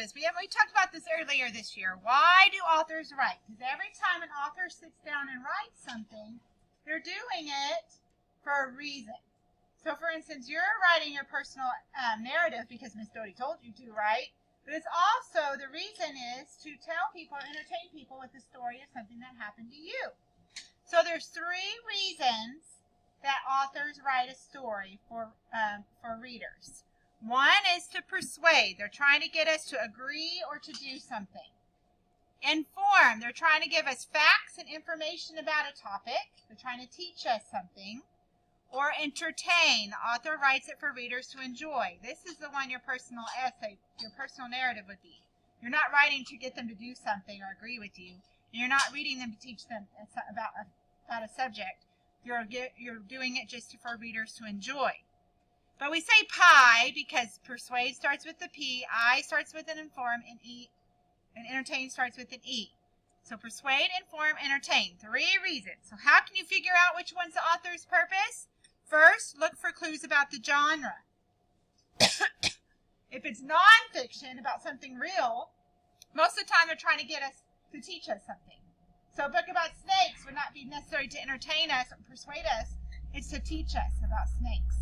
purpose. We talked about this earlier this year. Why do authors write? Because every time an author sits down and writes something, they're doing it for a reason. So, for instance, you're writing your personal narrative because Miss Doty told you to, right? But it's also, the reason is to tell people, entertain people with the story of something that happened to you. So there's 3 reasons that authors write a story for readers. One is to persuade. They're trying to get us to agree or to do something. Inform. They're trying to give us facts and information about a topic. They're trying to teach us something. Or entertain. The author writes it for readers to enjoy. This is the one your personal essay, your personal narrative would be. You're not writing to get them to do something or agree with you. And you're not reading them to teach them about a subject. You're doing it just for readers to enjoy. But we say pie because persuade starts with the P, I starts with an inform, and E, and entertain starts with an E. So persuade, inform, entertain. 3 reasons. So how can you figure out which one's the author's purpose? First, look for clues about the genre. If it's nonfiction about something real, most of the time they're trying to get us to teach us something. So a book about snakes would not be necessary to entertain us or persuade us. It's to teach us about snakes.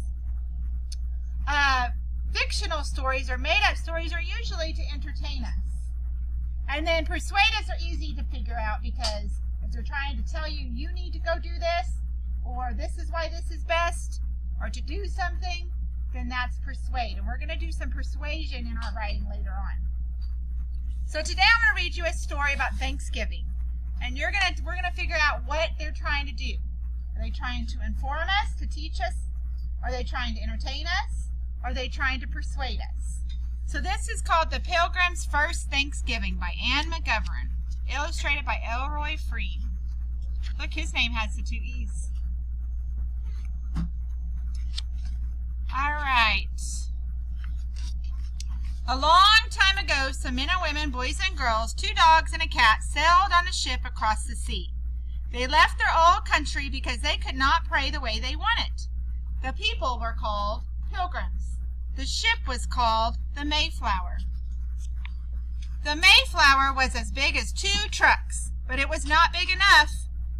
Fictional stories or made-up stories are usually to entertain us. And then persuade us are easy to figure out because if they're trying to tell you, you need to go do this, or this is why this is best, or to do something, then that's persuade. And we're going to do some persuasion in our writing later on. So today I'm going to read you a story about Thanksgiving. And we're going to figure out what they're trying to do. Are they trying to inform us, to teach us? Are they trying to entertain us? Are they trying to persuade us? So this is called The Pilgrim's First Thanksgiving by Anne McGovern, illustrated by Elroy Freed. Look, his name has the 2 E's. All right. A long time ago, some men and women, boys and girls, 2 dogs and a cat sailed on a ship across the sea. They left their old country because they could not pray the way they wanted. The people were called pilgrims. The ship was called the Mayflower. The Mayflower was as big as 2 trucks, but it was not big enough.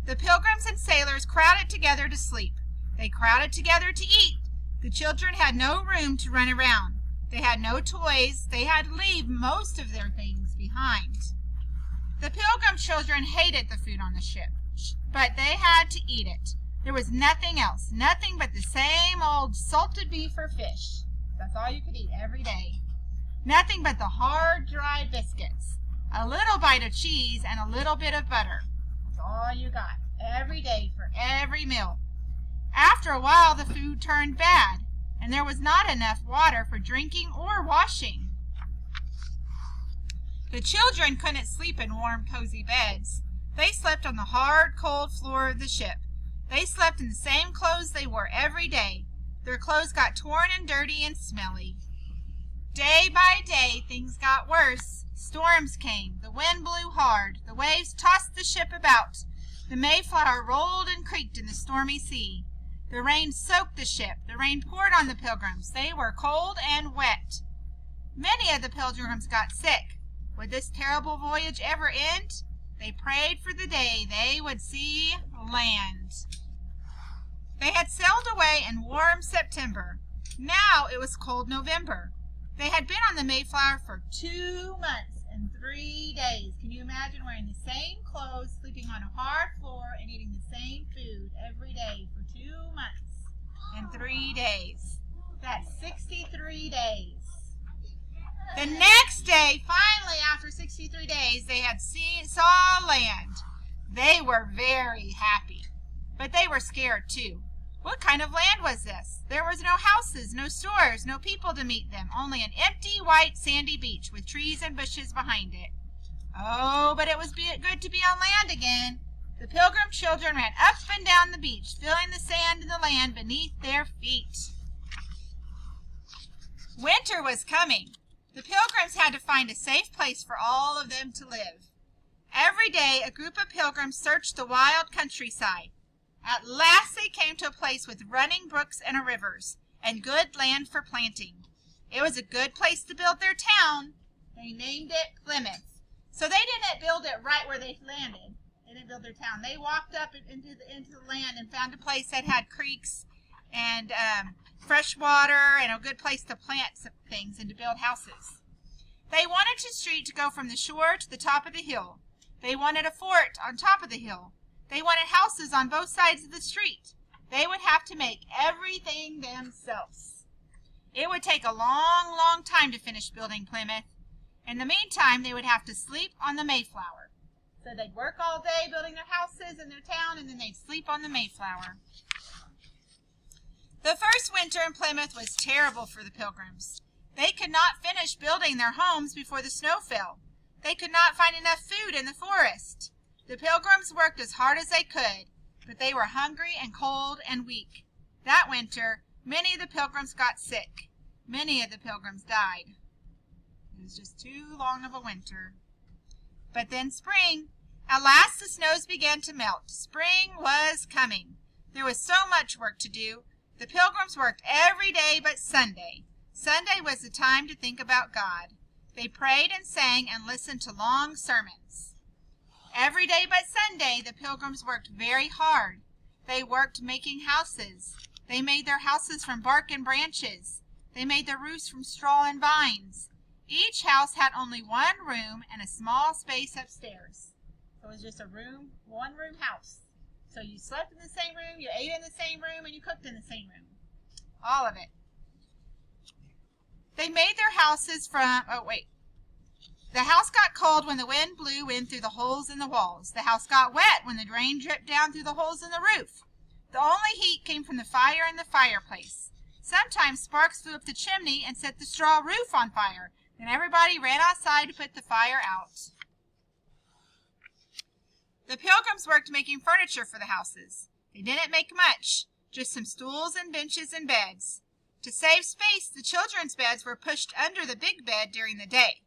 The pilgrims and sailors crowded together to sleep. They crowded together to eat. The children had no room to run around. They had no toys. They had to leave most of their things behind. The Pilgrim children hated the food on the ship, but they had to eat it. There was nothing else, nothing but the same old salted beef or fish. That's all you could eat every day. Nothing but the hard, dry biscuits, a little bite of cheese, and a little bit of butter. That's all you got every day for every meal. After a while, the food turned bad, and there was not enough water for drinking or washing. The children couldn't sleep in warm, cozy beds. They slept on the hard, cold floor of the ship. They slept in the same clothes they wore every day. Their clothes got torn and dirty and smelly. Day by day, things got worse. Storms came. The wind blew hard. The waves tossed the ship about. The Mayflower rolled and creaked in the stormy sea. The rain soaked the ship. The rain poured on the pilgrims. They were cold and wet. Many of the pilgrims got sick. Would this terrible voyage ever end? They prayed for the day they would see land. They had sailed away in warm September. Now it was cold November. They had been on the Mayflower for 2 months and 3 days. Can you imagine wearing the same clothes, sleeping on a hard floor, and eating the same food every day for 2 months and 3 days? That's 63 days. The next day, finally, after 63 days, they had saw land. They were very happy, but they were scared too. What kind of land was this? There was no houses, no stores, no people to meet them, only an empty, white, sandy beach with trees and bushes behind it. Oh, but it was good to be on land again. The Pilgrim children ran up and down the beach, feeling the sand and the land beneath their feet. Winter was coming. The Pilgrims had to find a safe place for all of them to live. Every day, a group of pilgrims searched the wild countryside. At last they came to a place with running brooks and rivers, and good land for planting. It was a good place to build their town. They named it Plymouth. So they didn't build it right where they landed. They didn't build their town. They walked up into the land and found a place that had creeks and fresh water and a good place to plant some things and to build houses. They wanted the street to go from the shore to the top of the hill. They wanted a fort on top of the hill. They wanted houses on both sides of the street. They would have to make everything themselves. It would take a long, long time to finish building Plymouth. In the meantime, they would have to sleep on the Mayflower. So they'd work all day building their houses in their town, and then they'd sleep on the Mayflower. The first winter in Plymouth was terrible for the Pilgrims. They could not finish building their homes before the snow fell. They could not find enough food in the forest. The Pilgrims worked as hard as they could, but they were hungry and cold and weak. That winter, many of the Pilgrims got sick. Many of the Pilgrims died. It was just too long of a winter. But then spring. At last the snows began to melt. Spring was coming. There was so much work to do. The Pilgrims worked every day but Sunday. Sunday was the time to think about God. They prayed and sang and listened to long sermons. Every day but Sunday, the Pilgrims worked very hard. They worked making houses. They made their houses from bark and branches. They made their roofs from straw and vines. Each house had only one room and a small space upstairs. So it was just a room, one-room house. So you slept in the same room, you ate in the same room, and you cooked in the same room. All of it. They made their houses from, The house got cold when the wind blew in through the holes in the walls. The house got wet when the rain dripped down through the holes in the roof. The only heat came from the fire in the fireplace. Sometimes sparks flew up the chimney and set the straw roof on fire. Then everybody ran outside to put the fire out. The Pilgrims worked making furniture for the houses. They didn't make much, just some stools and benches and beds. To save space, the children's beds were pushed under the big bed during the day.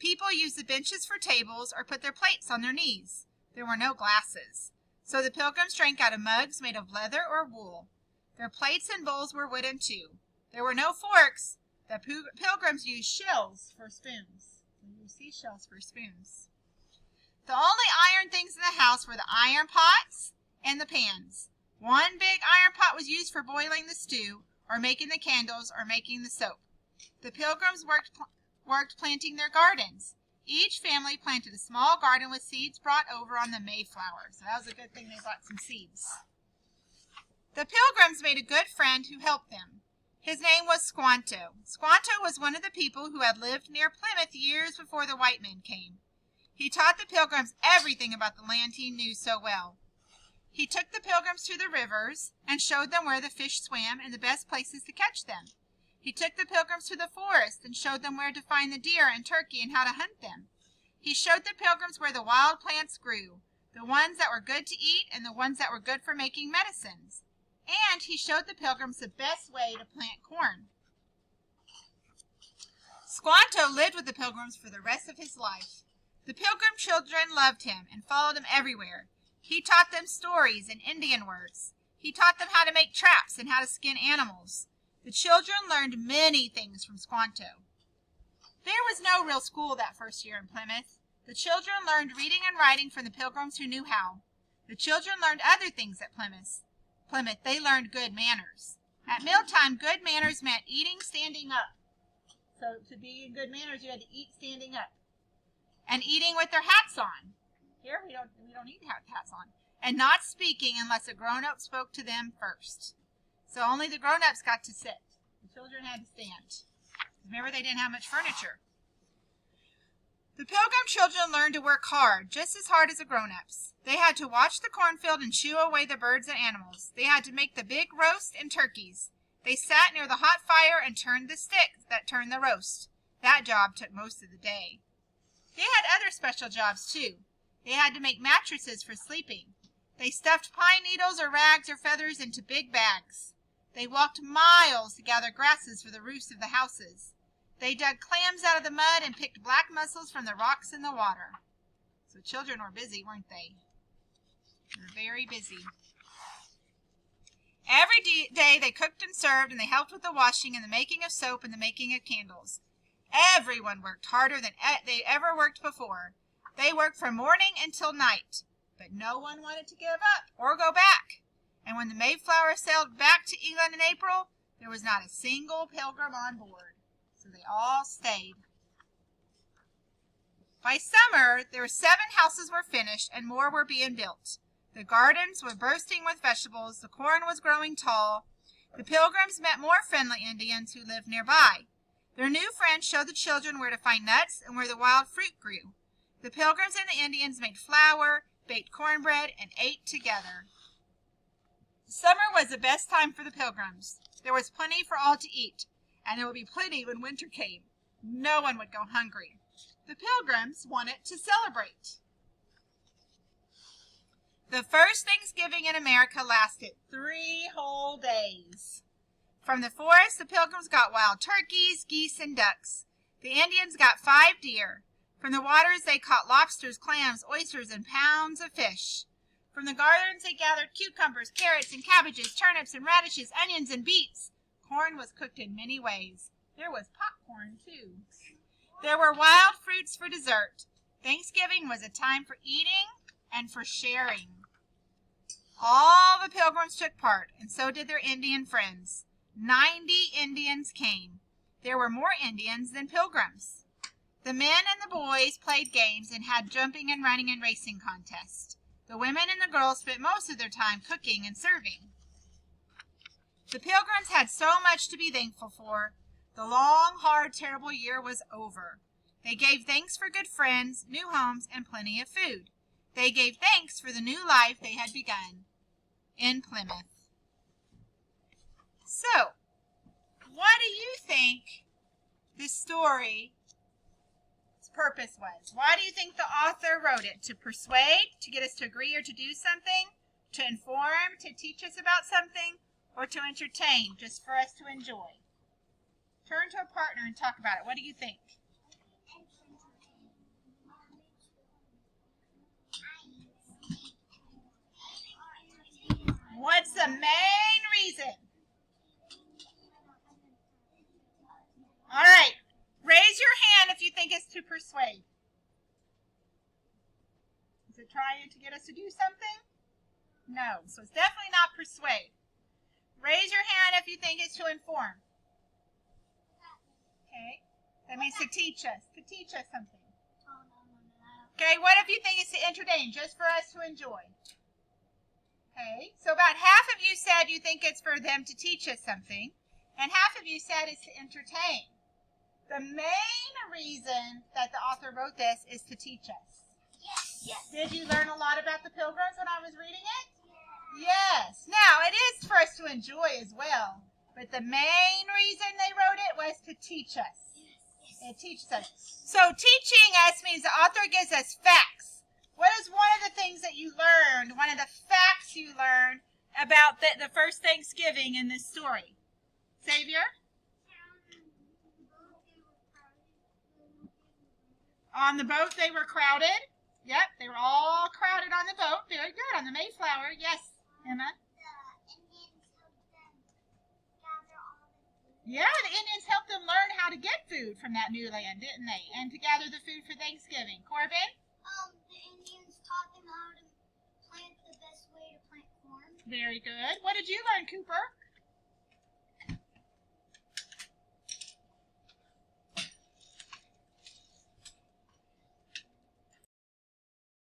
People used the benches for tables or put their plates on their knees. There were no glasses. So the Pilgrims drank out of mugs made of leather or wool. Their plates and bowls were wooden too. There were no forks. The Pilgrims used shells for spoons. They used seashells for spoons. The only iron things in the house were the iron pots and the pans. One big iron pot was used for boiling the stew, or making the candles, or making the soap. The Pilgrims worked planting their gardens. Each family planted a small garden with seeds brought over on the Mayflower. So that was a good thing they brought some seeds. The Pilgrims made a good friend who helped them. His name was Squanto. Squanto was one of the people who had lived near Plymouth years before the white men came. He taught the Pilgrims everything about the land he knew so well. He took the Pilgrims to the rivers and showed them where the fish swam and the best places to catch them. He took the Pilgrims to the forest and showed them where to find the deer and turkey and how to hunt them. He showed the Pilgrims where the wild plants grew, the ones that were good to eat and the ones that were good for making medicines. And he showed the Pilgrims the best way to plant corn. Squanto lived with the Pilgrims for the rest of his life. The Pilgrim children loved him and followed him everywhere. He taught them stories and Indian words. He taught them how to make traps and how to skin animals. The children learned many things from Squanto. There was no real school that first year in Plymouth. The children learned reading and writing from the Pilgrims who knew how. The children learned other things at Plymouth. They learned good manners. At mealtime, good manners meant eating standing up. So to be in good manners, you had to eat standing up. And eating with their hats on. Here we don't need to have hats on. And not speaking unless a grown-up spoke to them first. So only the grown-ups got to sit. The children had to stand. Remember, they didn't have much furniture. The Pilgrim children learned to work hard, just as hard as the grown-ups. They had to watch the cornfield and shoo away the birds and animals. They had to make the big roast and turkeys. They sat near the hot fire and turned the sticks that turned the roast. That job took most of the day. They had other special jobs, too. They had to make mattresses for sleeping. They stuffed pine needles or rags or feathers into big bags. They walked miles to gather grasses for the roofs of the houses. They dug clams out of the mud and picked black mussels from the rocks in the water. So children were busy, weren't they? They were very busy. Every day they cooked and served, and they helped with the washing and the making of soap and the making of candles. Everyone worked harder than they ever worked before. They worked from morning until night, but no one wanted to give up or go back. And when the Mayflower sailed back to England in April, there was not a single pilgrim on board. So they all stayed. By summer, there were 7 houses were finished and more were being built. The gardens were bursting with vegetables. The corn was growing tall. The Pilgrims met more friendly Indians who lived nearby. Their new friends showed the children where to find nuts and where the wild fruit grew. The Pilgrims and the Indians made flour, baked cornbread, and ate together. Summer was the best time for the Pilgrims. There was plenty for all to eat, and there would be plenty when winter came. No one would go hungry. The Pilgrims wanted to celebrate. The first Thanksgiving in America lasted 3 whole days. From the forest, the Pilgrims got wild turkeys, geese, and ducks. The Indians got 5 deer. From the waters, they caught lobsters, clams, oysters, and pounds of fish. From the gardens, they gathered cucumbers, carrots, and cabbages, turnips, and radishes, onions, and beets. Corn was cooked in many ways. There was popcorn, too. There were wild fruits for dessert. Thanksgiving was a time for eating and for sharing. All the Pilgrims took part, and so did their Indian friends. 90 Indians came. There were more Indians than Pilgrims. The men and the boys played games and had jumping and running and racing contests. The women and the girls spent most of their time cooking and serving. The Pilgrims had so much to be thankful for. The long, hard, terrible year was over. They gave thanks for good friends, new homes, and plenty of food. They gave thanks for the new life they had begun in Plymouth. So, what do you think this story's purpose was? Why do you think the author wrote it? To persuade, to get us to agree or to do something, to inform, to teach us about something, or to entertain, just for us to enjoy? Turn to a partner and talk about it. What do you think? What's the main reason? All right. Raise your hand if you think it's to persuade. Is it trying to get us to do something? No. So it's definitely not persuade. Raise your hand if you think it's to inform. Okay. That means to teach us. To teach us something. Okay. What if you think it's to entertain, just for us to enjoy? Okay. So about half of you said you think it's for them to teach us something, and half of you said it's to entertain. The main reason that the author wrote this is to teach us. Yes. Did you learn a lot about the Pilgrims when I was reading it? Yes. Now, it is for us to enjoy as well, but the main reason they wrote it was to teach us. It teaches us. So teaching us means the author gives us facts. What is one of the things that you learned, one of the facts you learned about the first Thanksgiving in this story? Xavier? On the boat, they were crowded. Yep, they were all crowded on the boat. Very good. On the Mayflower. Yes, Emma? Yeah, the Indians helped them learn how to get food from that new land, didn't they? And to gather the food for Thanksgiving. Corbin? The Indians taught them how to plant the best way to plant corn. Very good. What did you learn, Cooper?